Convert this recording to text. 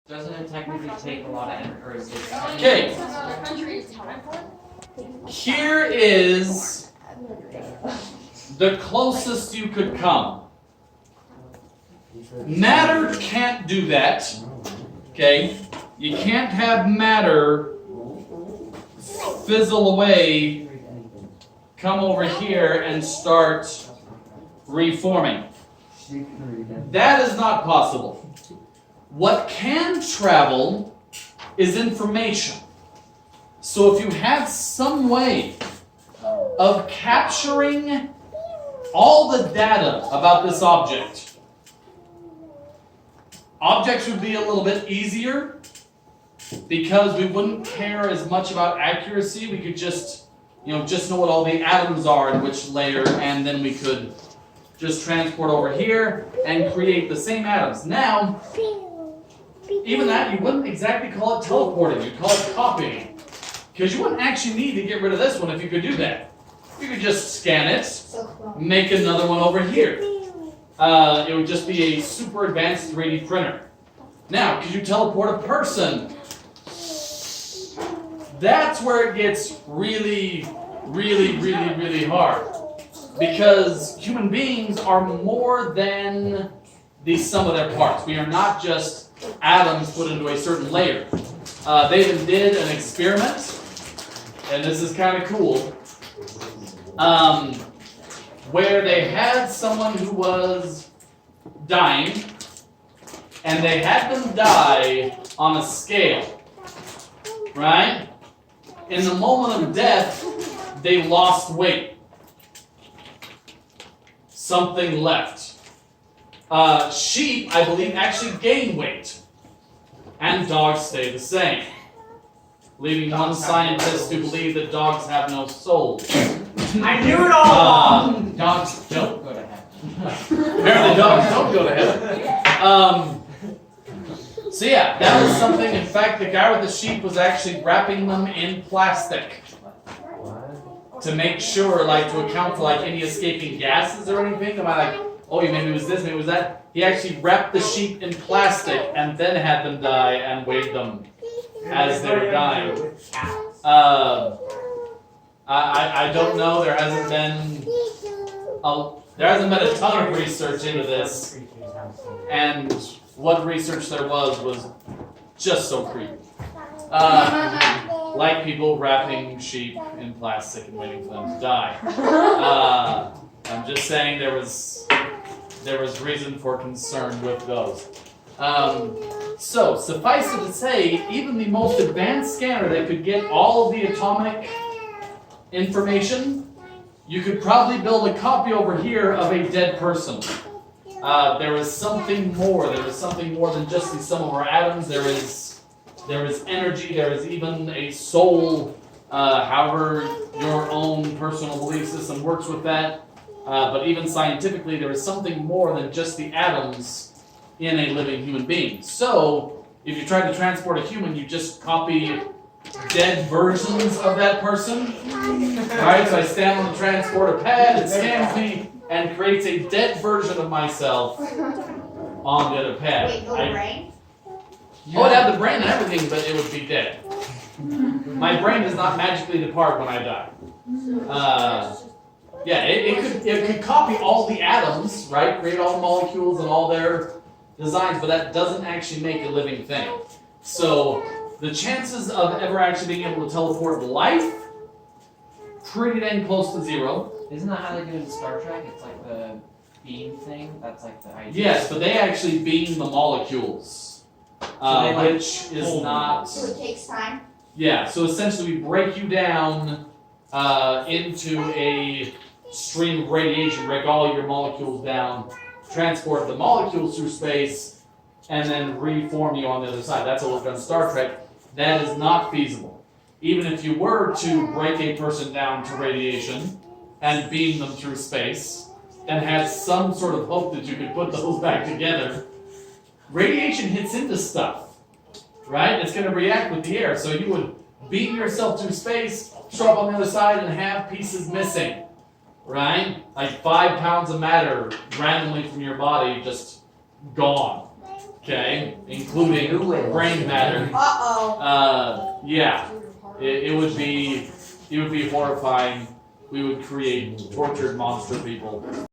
Doesn't it technically take a lot of energy, or is it? Okay. Here is the closest you could come. Matter can't do that. Okay? You can't have matter fizzle away, come over here and start reforming. That is not possible. What can travel is information. So if you have some way of capturing all the data about this object, objects would be a little bit easier because we wouldn't care as much about accuracy. We could just know what all the atoms are in which layer, and then we could just transport over here and create the same atoms. Now, even that, you wouldn't exactly call it teleporting, you'd call it copying. Because you wouldn't actually need to get rid of this one if you could do that. You could just scan it, make another one over here. It would just be a super advanced 3D printer. Now, could you teleport a person? That's where it gets really, really, really, really hard. Because human beings are more than the sum of their parts. We are not just atoms put into a certain layer. They even did an experiment, and this is kind of cool, where they had someone who was dying, and they had them die on a scale, right? In the moment of death, they lost weight. Something left. Sheep, I believe, actually gain weight. And dogs stay the same. Leaving one scientist to believe that dogs have no soul. I knew it all along! Dogs don't go to heaven. Apparently dogs don't go to heaven. So yeah, that was something. In fact, the guy with the sheep was actually wrapping them in plastic. To make sure, to account for any escaping gases or anything. Am I maybe it was this, maybe it was that. He actually wrapped the sheep in plastic and then had them die and weighed them as they were dying. I don't know. There hasn't been a ton of research into this, and what research there was just so creepy. Like people wrapping sheep in plastic and waiting for them to die. I'm just saying there was reason for concern with those. So, suffice it to say, even the most advanced scanner that could get all of the atomic information, you could probably build a copy over here of a dead person. There is something more. There is something more than just the sum of our atoms. There is energy. There is even a soul. However your own personal belief system works with that. But even scientifically, there is something more than just the atoms in a living human being. So, if you try to transport a human, you just copy dead versions of that person. Alright, so I stand on the transporter pad, it scans me, and creates a dead version of myself on the other pad. Wait, no brain? Oh, it'd have the brain and everything, but it would be dead. My brain does not magically depart when I die. Yeah, it could copy all the atoms, right? Create all the molecules and all their designs, but that doesn't actually make a living thing. So the chances of ever actually being able to teleport life, pretty dang close to zero. Isn't that how they do it in Star Trek? It's like the beam thing? That's like the idea. Yes, but they actually beam the molecules, which is not... So it takes time? Yeah, so essentially we break you down into a stream of radiation, break all your molecules down, transport the molecules through space, and then reform you on the other side. That's what was done in Star Trek. That is not feasible. Even if you were to break a person down to radiation and beam them through space, and had some sort of hope that you could put those back together, radiation hits into stuff, right? It's going to react with the air, so you would beam yourself through space, show up on the other side, and have pieces missing. Right? Like 5 pounds of matter randomly from your body just gone. Okay, including brain matter. Yeah, it would be horrifying. We would create tortured monster people.